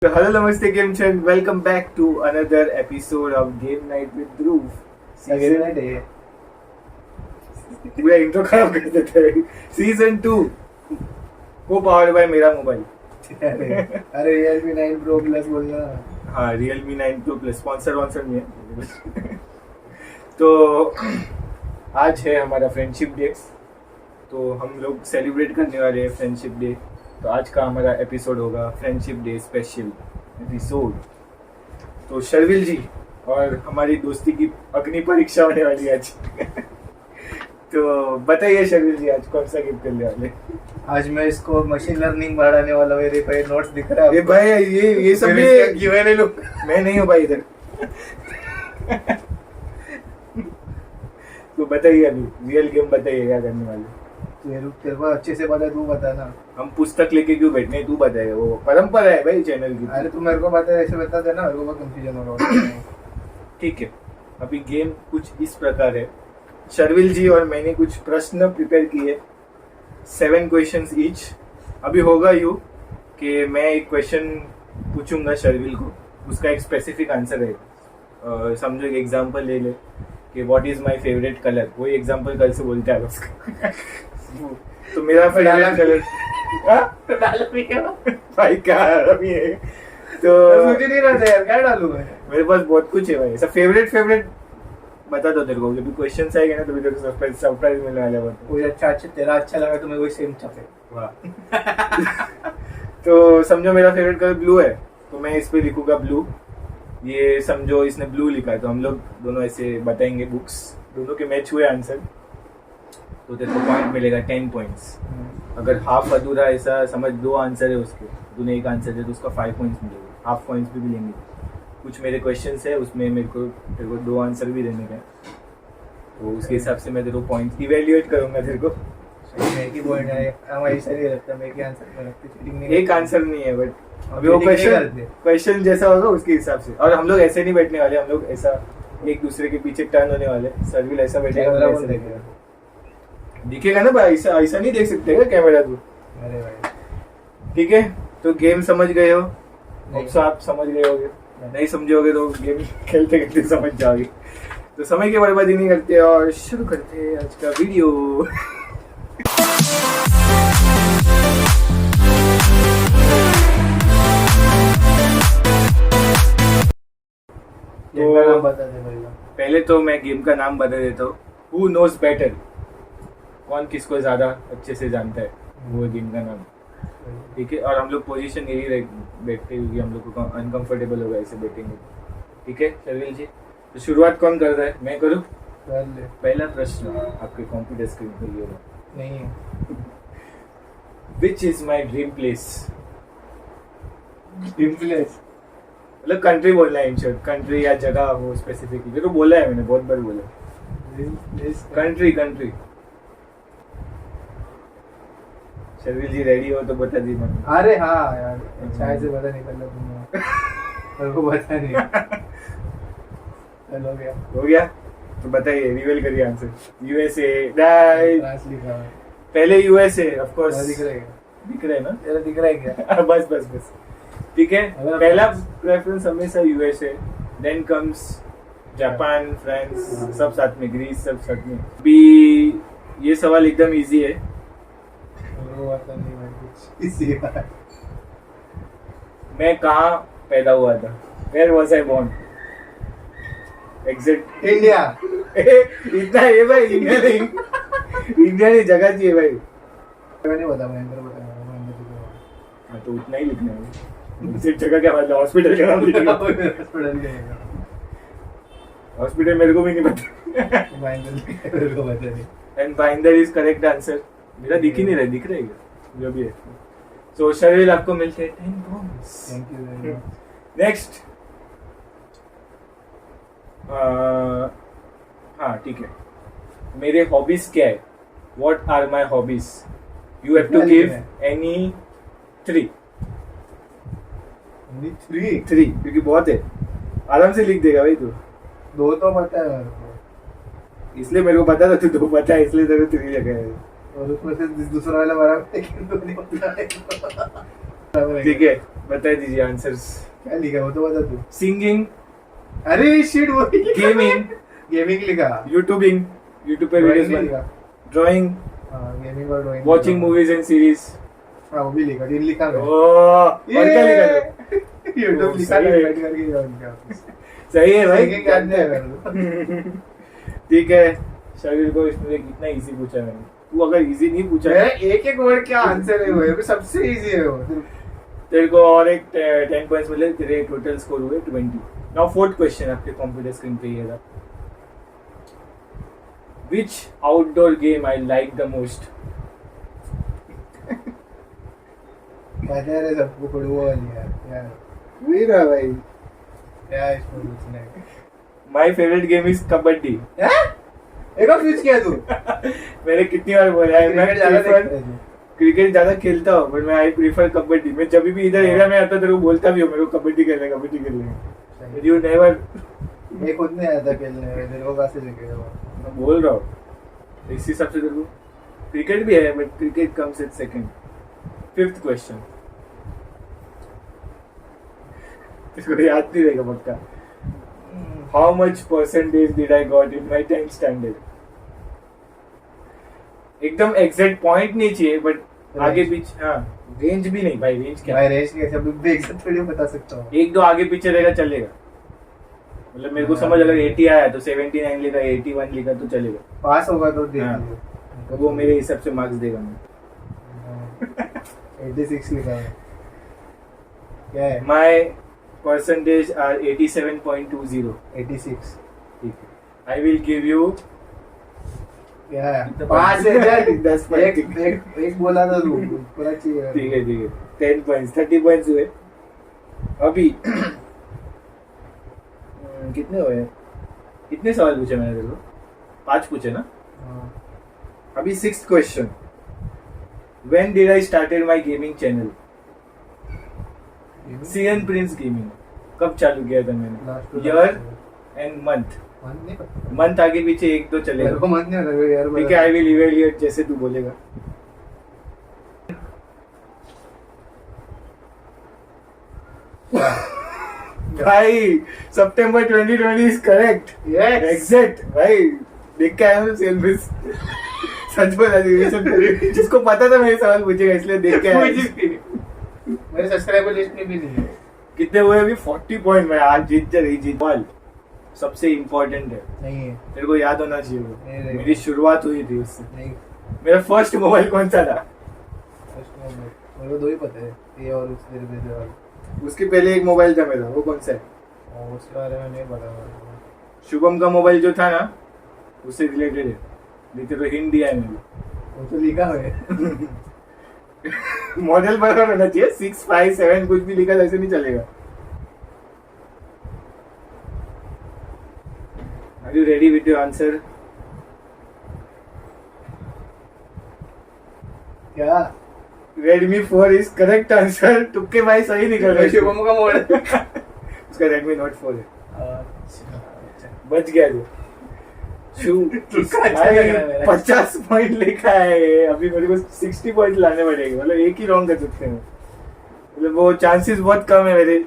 So hello, namaste, Game Chen. Welcome back to another episode of Game Night with Dhruv. पूरा intro खराब कर देते हैं. Season 2 को powered by मेरा मोबाइल. अरे Realme 9 Pro Plus बोलना. हाँ, Realme 9 Pro Plus स्पॉन्सर नहीं है. तो आज है हमारा फ्रेंडशिप डे. तो हम लोग सेलिब्रेट करने वाले हैं फ्रेंडशिप डे. तो आज का हमारा एपिसोड होगा फ्रेंडशिप डे स्पेशल एपिसोड. तो शर्विल जी और हमारी दोस्ती की अग्नि परीक्षा होने वाली है आज. तो बताइए शर्विल जी, आज कौन सा गिफ्ट करने वाले? आज मैं इसको मशीन लर्निंग बढ़ाने वाला हूँ. मेरे पे नोट्स दिख रहा है. ये भाई ये सब क्यों ले लो. मैं नहीं हूँ भाई इधर. तो बताइए अभी रियल गेम बताइए क्या करने वाले. तेरे को अच्छे से पता है, तू बता ना. हम पुस्तक लेके क्यों बैठने, तू बताएगा. वो परंपरा है भाई चैनल की. अरे तू मेरे को बता, ऐसे बता देना, मेरे को बहुत कंफ्यूजन हो रहा है. ठीक है, अभी गेम कुछ इस प्रकार है. शर्विल जी और मैंने कुछ प्रश्न प्रिपेयर किए, 7 क्वेश्चंस ईच. अभी होगा यूँ कि मैं एक क्वेश्चन पूछूंगा शर्विल को, उसका एक स्पेसिफिक आंसर है. समझो एक एग्जांपल ले ले कि what is my favourite colour. वही एग्जांपल कल से बोलते हैं उसका. तो मेरा फेवरेट कलर भाई क्या अभी है. तो मुझे नहीं रहता यार, क्या डालूं मैं. मेरे पास बहुत कुछ है भाई. सब फेवरेट बता दो तेरे को. जब क्वेश्चंस आएंगे ना तो तेरे को सरप्राइज मिलने वाला है. कोई अच्छा तेरा अच्छा लगा तो मैं वही सेम छापे. वाह. तो समझो मेरा फेवरेट कलर ब्लू है, तो मैं इस पे लिखूंगा ब्लू. ये समझो इसने ब्लू लिखा है, तो हम लोग दोनों ऐसे बताएंगे बुक्स. दोनों के मैच हुए आंसर तो तेरे को पॉइंट मिलेगा 10 पॉइंट्स. अगर हाफ अधूरा ऐसा समझ, 2 आंसर है उसके, तूने एक आंसर है तो उसका 5 पॉइंट्स मिलेगा. हाफ पॉइंट्स भी लेंगे. कुछ मेरे क्वेश्चंस है उसमें मेरे को तेरे को 2 आंसर भी देने का है, तो उसके हिसाब से मैं तेरे को पॉइंट इवेल्युएट करूंगा तेरे को. एक ही पॉइंट है हमारी. ऐसा नहीं लगता मैं एक आंसर में रखते. चीटिंग नहीं. एक आंसर नहीं है, बट अभी वो क्वेश्चन जैसा होगा उसके हिसाब से. और हम लोग ऐसे नहीं बैठने वाले, हम लोग ऐसा एक दूसरे के पीछे टर्न होने वाले. सर्विल ऐसा बैठेगा, दिखेगा ना भाई. ऐसा नहीं देख सकते क्या कैमरा तू. अरे भाई ठीक है, तो गेम समझ गए हो. तो आप समझ गए होगे, नहीं समझोगे तो गेम खेलते खेलते समझ जाओगे. तो समय की बर्बादी नहीं करते और शुरू करते हैं आज का वीडियो. तो बता दे भाई. पहले तो मैं गेम का नाम बता देता हूँ. हु नोज बेटर, कौन किसको ज्यादा अच्छे से जानता है, वो गेम का नाम. ठीक है, और हम लोग पोजीशन यही बैठते हैं क्योंकि हम लोग को अनकंफर्टेबल होगा ऐसे बैठेंगे. ठीक है शर्विल जी, तो शुरुआत कौन कर रहा है, मैं करूँ? पहला प्रश्न आपके कंप्यूटर स्क्रीन पर ये नहीं है. Which is my dream place. Dream place मतलब कंट्री बोलना है, इन शॉर्ट कंट्री या जगह हो स्पेसिफिक. ये तो बोला है मैंने, बहुत बार बोला. Dream place country. Sharvil ji ready हो तो बता दी मैंने. अरे हाँ यार, शायद से पता नहीं कर लो तुमने. मेरे को पता नहीं. चलो हो गया तो बताइए, रिवील करिए आंसर. यूएसए. राइट. लिखा है पहले यूएसए ऑफ कोर्स. दिख रहा है. दिख रहा है ना. तेरा दिख रहा है क्या? बस. ठीक है, पहला प्रेफरेंस हमेशा USA, then comes Japan, France, सब साथ में, ग्रीस सब साथ में. भी ये सवाल एकदम इजी है. मैं कहाँ पैदा हुआ था, where was I born. Exact India. इतना है भाई. इंडिया नहीं, जगह चाहिए भाई. नहीं बता, मैं हाँ तो उतना ही लिखना है. सिर्फ जगह क्या मतलब, हॉस्पिटल का नाम लिखना. हॉस्पिटल मेरे को भी नहीं पता. मेरे को पता नहीं. And binder is correct answer. मेरा दिख ही नहीं रहा. दिख रहा है क्या जो भी है. तो शर्विल आपको मिलते हैं 10 points. Thank you very much. Next. हाँ ठीक है, मेरे हॉबीज क्या है. What are my hobbies. You have to give any 3. क्योंकि बहुत है, आराम से लिख देगा भाई तू. 2 तो पता है मेरे को, इसलिए मेरे को पता था तू 2 पता है, इसलिए तेरे को 3 लगा है. और उसमें से दूसरा वाला बराबर है, लेकिन 2 नहीं पता है. ठीक है, बता दीजिए आंसर्स. क्या लिखा वो तो बता तू. सिंगिंग, अरे शिट वो गेमिंग, गेमिंग लिखा. यूट्यूबिंग, यूट्यूब पे Drawing वीडियोस नहीं बन, लिखा. ड्राइंग, हाँ गेमिंग और drawing. Watching movies and series. हाँ वो भी लिखा. दिन लिखा मैं. और क्या लिखा था? यूट्यूब लिखा सही था है. बैठ करके join किया. सही है भाई. Singing याद नहीं है मेरे को. ठीक है, शरीर को इसमें कितना इजी पूछा मैंने. तू अगर इजी नहीं पूछा मेरा एक एक वर्ड क्या आंसर है वो. ये सबसे इजी है वो. तेरे को और एक 10 पॉइंट्स मिले. तेरे टोटल स्कोर हुए 20. नाउ फोर्थ क्वेश्चन आपके कंप्यूटर स्क्रीन पे ये था. Which outdoor game I like the most? पता है सबको फुटबॉल यार. वही था भाई. क्या इसमें कुछ नहीं. My favorite game is kabaddi. हैं? एक और स्विच किया तू. मैंने कितनी बार बोला है मैं क्रिकेट ज्यादा prefer- देखता है तू. क्रिकेट ज्यादा खेलता हूँ बट मैं आई प्रीफर कबड्डी. मैं जब भी इधर एरिया में आता तेरे को बोलता भी हूँ मेरे को कबड्डी खेलना है, कबड्डी खेलना है. You never. मैं खुद नहीं आता खेलने. मेरे को कैसे सीखेगा वो. मैं बोल रहा हूँ इसी हिसाब से तेरे को. क्रिकेट भी है but cricket comes at second. Fifth question इसको याद नहीं रहेगा पक्का. How much percentage did I got in my 10th standard? एकदम एग्जैक्ट पॉइंट नहीं चाहिए बट आगे पीछे. हाँ रेंज भी नहीं भाई. रेंज क्या? भाई रेस के सब देख सकते थोड़ी बता सकता हूँ. एक दो आगे पीछे रहेगा चलेगा. मतलब मेरे को समझ अगर 80 आया तो 79 लिखा, 81 लिखा तो चलेगा. पास होगा तो देख हाँ. लीजिए. तो वो मेरे हिसाब से मार्क्स देगा. मैं 86 लिखा है. क्या है? My percentage are 87.20. 86. ठीक है. आई विल गिव यू क्या है? कितना 5 है यार. 10 एक बोला था तू. पूरा चाहिए. ठीक है ठीक है. 10 पॉइंट्स 30 पॉइंट्स हुए अभी. कितने हुए? कितने सवाल पूछे मैंने तेरे को? 5 पूछे ना. हाँ. अभी 6th question. When did I started my gaming channel? CN Prince Gaming. कब चालू किया था मैंने? Year and month. मन नहीं पता. मंथ आगे पीछे एक दो मेरे चलेगा. को मन नहीं लगा यार. ठीक है. आई विल इवैल्यूएट जैसे तू बोलेगा. भाई सितंबर 2020 इज करेक्ट. Yes. एग्जैक्ट भाई. देख के आया हूँ CN Prince. सच बोला जी. जिसको पता था मेरे सवाल पूछेगा इसलिए देख के आया. मेरे सब्सक्राइबर लिस्ट में भी नहीं है. कितने हुए अभी? 40 पॉइंट. मैं आज जीत जा रही जीत. बॉल सबसे इम्पोर्टेंट है. नहीं है. तेरे को याद होना चाहिए वो. नहीं. मेरी शुरुआत हुई थी उससे. नहीं. मेरा फर्स्ट मोबाइल कौन सा था? मेरे को दो ही पता है. ये और उस तेरे पे वाला. उसके पहले एक मोबाइल था मेरा. वो कौन सा है? और उसके बारे में नहीं पता मेरे को. शुभम का मोबाइल जो था ना उससे रिलेटेड है. देखते तो हिंट दिया है मैंने. वो तो लिखा है. मॉडल बराबर होना चाहिए. 6, 5, 7 कुछ भी लिखा ऐसे नहीं चलेगा. Are you ready with your answer? क्या? Redmi 4 is correct answer. तुक्के भाई सही निकल रहे. शुभम का मोबाइल. उसका Redmi Note 4 है. अच्छा. बच गया जो. तुक्का अच्छा लग रहा है मेरा. 50 पॉइंट लिखा है. अभी मेरे को 60 पॉइंट लाने पड़ेंगे. मतलब एक ही रॉन्ग कर सकते हैं. मतलब वो चांसेस बहुत कम है मेरे.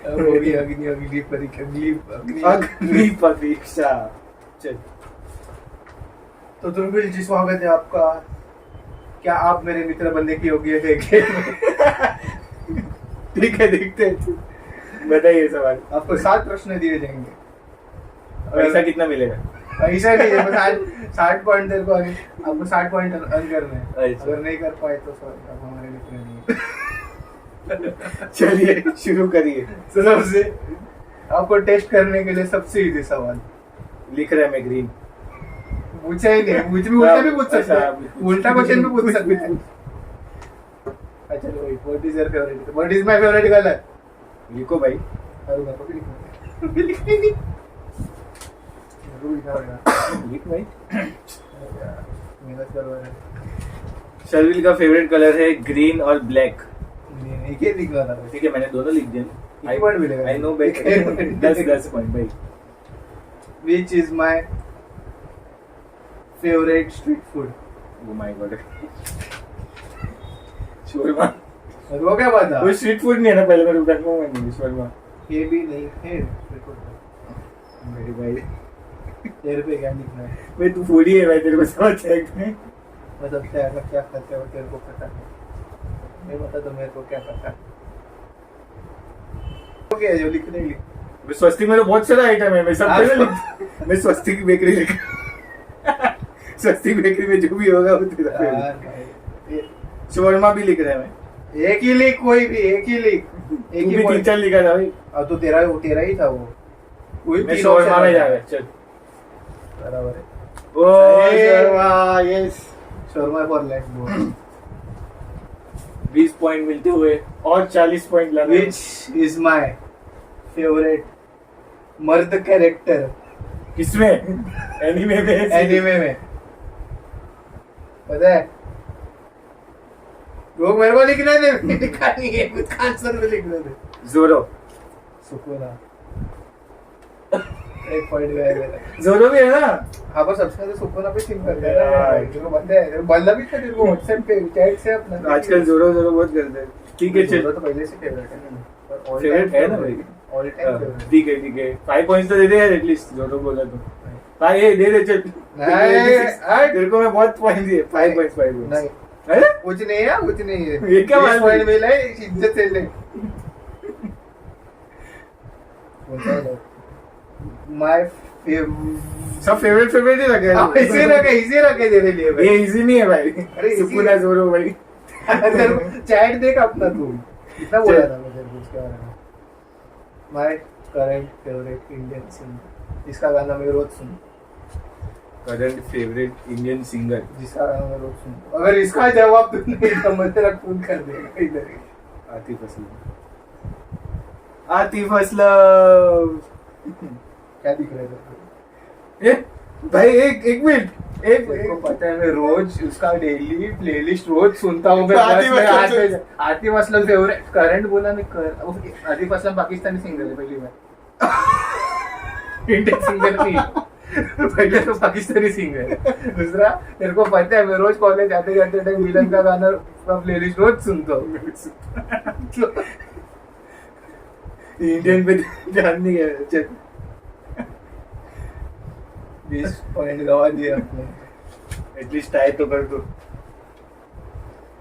होगी अगली परीक्षा. चल. तो तुरबिल जी स्वागत है आपका. क्या आप मेरे मित्र बनने की योग्य है? ठीक है देखते हैं. बताइए सवाल. आपको 7 प्रश्न दिए जाएंगे. पैसा कितना मिलेगा? पैसा नहीं है. बस 60 पॉइंट तेरे को आपको 60 पॉइंट अर्न करने हैं. अच्छा. अगर नहीं कर पाए तो सॉरी आप हमारे मित्र नहीं है. चलिए शुरू करिए. तो सबसे आपको टेस्ट करने के लिए सबसे इजी सवाल लिख रहा है मैं ग्रीन. पूछा ही नहीं. उल्टा भी पूछ सकते हैं. उल्टा क्वेश्चन भी पूछ सकते हैं. अच्छा चलो. What is your favourite? What is my favourite colour? लिखो भाई. अरे मैं को लिखना. लिखना ही नहीं. लिखना पड़ेगा. लिख भाई. मेहनत करो यार. शर्विल का फेवरेट कलर है ग्रीन और ब्लैक. एक ही लिखना था. ठीक है मैंने दोनों लिख दिए. एक पॉइंट मिलेगा. I know better. 10 पॉइंट भाई. Which is my favorite street food? Oh my god. Shawarma. मेरे को क्या पता वो स्ट्रीट फूड नहीं है ना, पहले मेरे को कंफर्म है नहीं शर्मा। ये भी नहीं है मेरी भाई तेरे पे क्या लिखना है भाई तू फूडी है भाई, तेरे को समझ है नहीं। मैं सबसे आगे क्या करते हो तेरे को पता है नहीं पता तो मेरे को क्या पता हो गया जो लिखने लिख मैं स्वस्तिक में तो बहुत सारा आइटम है, मैं सब पहले लिख, मैं स्वस्तिक बेकरी लिख स्वस्तिक बेकरी में जो भी होगा वो तेरा यार फेवरेट। भाई शवर्मा भी लिख रहा है मैं, एक ही लिख कोई भी एक ही लिख एक तू ही भी तीन चार लिखा था भाई। अब तो तेरा ही था वो वही मैं तीन शवर्मा option में था। जा रहा चल। बराबर है ओ सही। Sharma yes. Sharma for life बोल 20 पॉइंट मिलते हुए और 40 पॉइंट लाना है। Which is my favorite मर्द कैरेक्टर किसमें एनीमे में? एनिमे में पता है लोग मेरे को लिखने दे लिखा नहीं है कुछ आंसर में लिखने दे जोरो। सुकूना एक पॉइंट गया मेरा जोरो भी है ना? हाँ पर सबसे ज्यादा सुकूना पे सिंग करते हैं ना तेरे को पता है बल्ला भी था तेरे को व्हाट्सएप पे चैट से अपना आजकल जोरो जोरो बहुत करते हैं। ठीक है चल, जोरो तो पहले से फेवरेट है ना ऑल फेवरेट है ना भाई। ऑल टाइम फेवरेट ठीक है ठीक है, 5 पॉइंट्स तो दे दे यार एटलीस्ट, जोरो बोला तो भाई ये दे दे चल। नहीं तेरे को मैं बहुत पॉइंट दिए, 5 पॉइंट्स 5 पॉइंट्स। नहीं अरे कुछ नहीं है कुछ नहीं है ये क्या बात पॉइंट है? मिला है इज्जत से ले माय सब फेवरेट फेवरेट ही रखे इजी रखे तेरे लिए ये भाई इजी नहीं है भाई। अरे easy सुकूना है। जोरो भाई। तेरे को चैट देख अपना तू कितना बोला था मैं तेरे को उसके बारे में my current favourite Indian singer इसका गाना मैं रोज सुन करंट फेवरेट इंडियन सिंगर जिसका गाना मैं रोज सुन अगर इसका जवाब तू नहीं तो मैं तेरा खून कर देगा इधर ही। आतिफ असलम। आतिफ असलम। क्या दिख रहा है तेरे को? ए भाई एक मिनट एक तेरे को पता है मैं रोज उसका डेली प्लेलिस्ट रोज सुनता हूँ मैं आतिफ बस मैं असलम। आतिफ असलम फेवरेट करंट बोला मैं कर आतिफ असलम पाकिस्तानी सिंगर है पहली बार इंडियन सिंगर नहीं पहले तो पाकिस्तानी सिंगर है दूसरा तेरे को पता है मैं रोज कॉलेज जाते जाते टाइम मिलन का गाना का प्लेलिस्ट रोज सुनता हूँ इंडियन पे ध्यान नहीं है चल। 20 पॉइंट गवा दिए अपने एटलीस्ट टाई तो कर दो।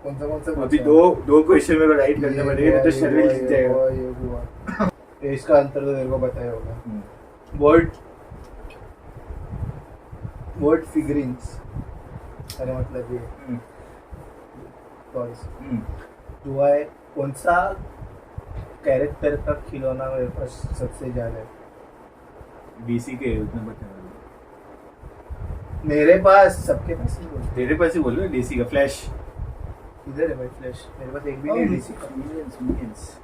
कौन सा अभी दो क्वेश्चन मेरे को राइट करने पड़ेंगे, नहीं तो शर्विल जीत जाएगा। इसका आंसर तो तेरे को पता ही होगा वर्ड फिगरिंग्स अरे मतलब ये टॉयज डू आई कौन सा कैरेक्टर का खिलौना मेरे पास सबसे ज्यादा है डीसी के उतना बता। मेरे पास सबके पास ही बोल तेरे पास ही बोल रहे डीसी का फ्लैश। इधर है भाई फ्लैश मेरे पास एक भी नहीं डीसी का मिनियंस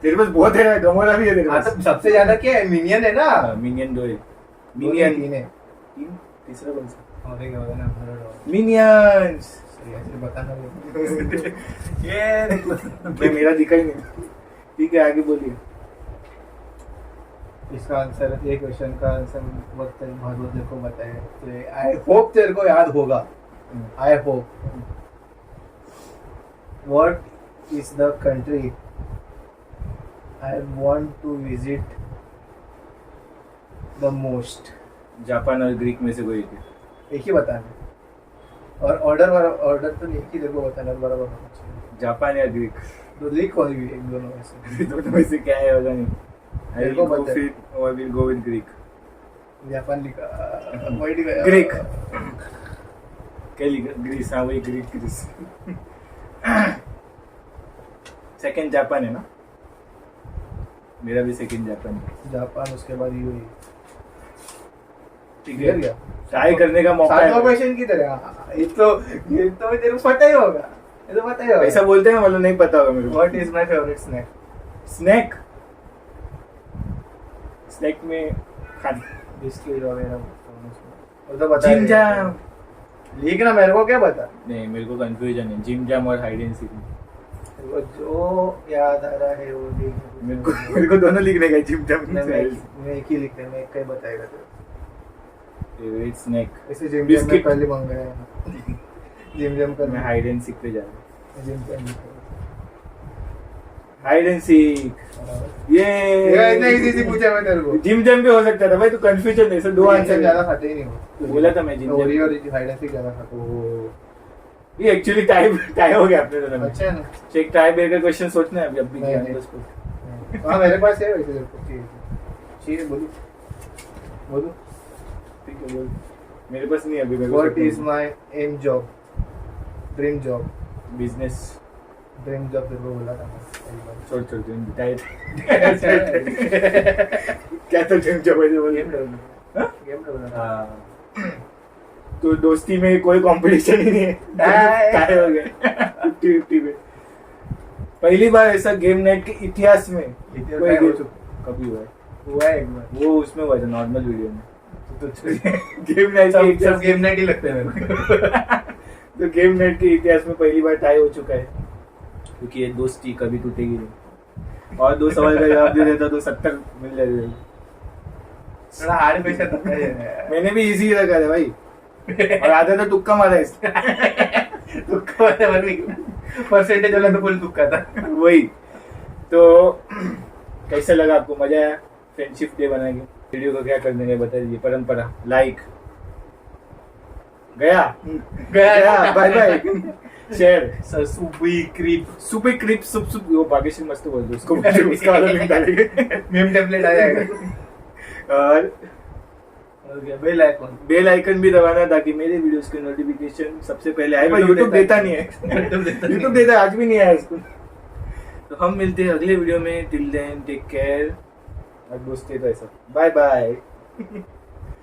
तेरे पास बहुत है, गमोरा भी है तेरे हाँ पास। तो सबसे ज्यादा क्या है मिनियन है ना मिनियन 2 है। मिनियन मिनियन 3 है 3 तीसरा कौन सा? और एक होगा ना मिनियंस। सही है फिर बताना भी ये मेरा दिखा ही नहीं। ठीक है आगे बोलिए। इसका आंसर ये क्वेश्चन का आंसर वक्त बहुत तेरे को बताया तो आई होप तेरे को याद होगा I hope what is the country I want to visit the most Japan और ग्रीक में से कोई एक है। एक ही बताना और ऑर्डर तो नहीं एक ही तेरे को बताना बराबर होना चाहिए जापान या ग्रीक तो लिख कोई भी एक दोनों में से दोनों में से क्या है पता नहीं। I मेरे को will go पता है। with- or I will go with Greek। Japan लिखा वही गया ग्रीक। क्या लिखा? ग्रीस। हाँ वही ग्रीक ग्रीस। सेकंड जापान है ना? मेरा भी सेकंड जापान है। जापान उसके बाद यूएई ठीक क्लियर है गया ट्राई करने का मौका सातवां है। क्वेश्चन की तरह ये तो तेरे को पता ही होगा ये तो पता ही होगा ऐसा बोलते हैं मतलब नहीं पता होगा मेरे को। What is my favourite snack snack. Snack में खाने बिस्किट वगैरह वो तो बता जिम जाम। लिख ना मेरे को क्या बता नहीं मेरे को कंफ्यूजन है जिम जाम और हाइड एंड सीक। तेरे को जो याद आ रहा है वो लिख मेरे को दोनों लिखने का जिम जाम। मैं एक ही लिखता मैं एक ही बताएगा तेरे फेवरेट स्नैक ऐसे जिम में बिस्किट। पहले मंगाया जिम जम कर मैं हाइड एंड सीक पे जा रहा हूँ। जिम जम हाइड एंड सीक ये इतना ये इजी पूछा मैं तेरे को। जिम जम भी हो सकता था भाई, तू कंफ्यूजन है, सर दो आंसर ज्यादा खाते ही नहीं हो। बोला था मैं जिम ओरी जम। और हाइड एंड सीक ज्यादा खाते हो। ये एक्चुअली टाई हो गया अपने दोनों में। अच्छा है ना। एक टाई ब्रेकर क्वेश्चन सोचना है अभी अभी नहीं, किया नहीं। बस कुछ। हाँ मेरे पास है वैसे तेरे को चाहिए बोलो बोलो। ठीक है बोल। मेरे पास नहीं है अभी। What is my um job dream job business. Dream job तेरे को बोला था मैं पहली बार। छोड़ छोड़ ड्रीम टाइट। क्या तो ड्रीम जॉब है जो बोले। गेम डेवलपर हाँ? गेम डेवलपर हाँ। तो दोस्ती में कोई कंपटीशन ही नहीं है। टाई हो गए 50-50 में। पहली बार ऐसा गेम नाइट के इतिहास में इतिहास कोई में हो गेम- चुका। कभी हुआ है। हुआ है एक बार। वो उसमें हुआ था नॉर्मल वीडियो में। तो गेम नाइट के इतिहास सब गेम नाइट ही लगते हैं मेरे को। तो गेम नाइट के इतिहास में पहली बार टाई हो चुका है, क्योंकि ये दोस्ती कभी टूटेगी नहीं। और 2 सवाल का जवाब दे देता तो 70 मिल जाएगा। थोड़ा हार्ड क्वेश्चन था ये। मैंने भी इजी रखा था भाई, और आधा तो तुक्का मारा है इसने। तुक्का वाला भी परसेंटेज वाला तो फुल तुक्का था। वही तो कैसा लगा आपको? मजा आया फ्रेंडशिप डे बना के? वीडियो को क्या कर देंगे बता दीजिए। परंपरा लाइक गया गया बाय बाय शेयर सुबी क्रीप सुपर क्रिप सुप सुप। वो भाग्यश्री मस्त बोल दो उसको। उसका वाला लिंक डालेंगे। मेम टेम्पलेट आ जाएगा। और बेल आइकन बेल आइकन भी दबाना ताकि मेरे वीडियोस के नोटिफिकेशन सबसे पहले आए। भाई यूट्यूब देता नहीं है। यूट्यूब देता है, आज भी नहीं आया इसको। तो हम मिलते हैं अगले वीडियो में। Till then take care. और दोस्ती तो ऐसा बाय बाय।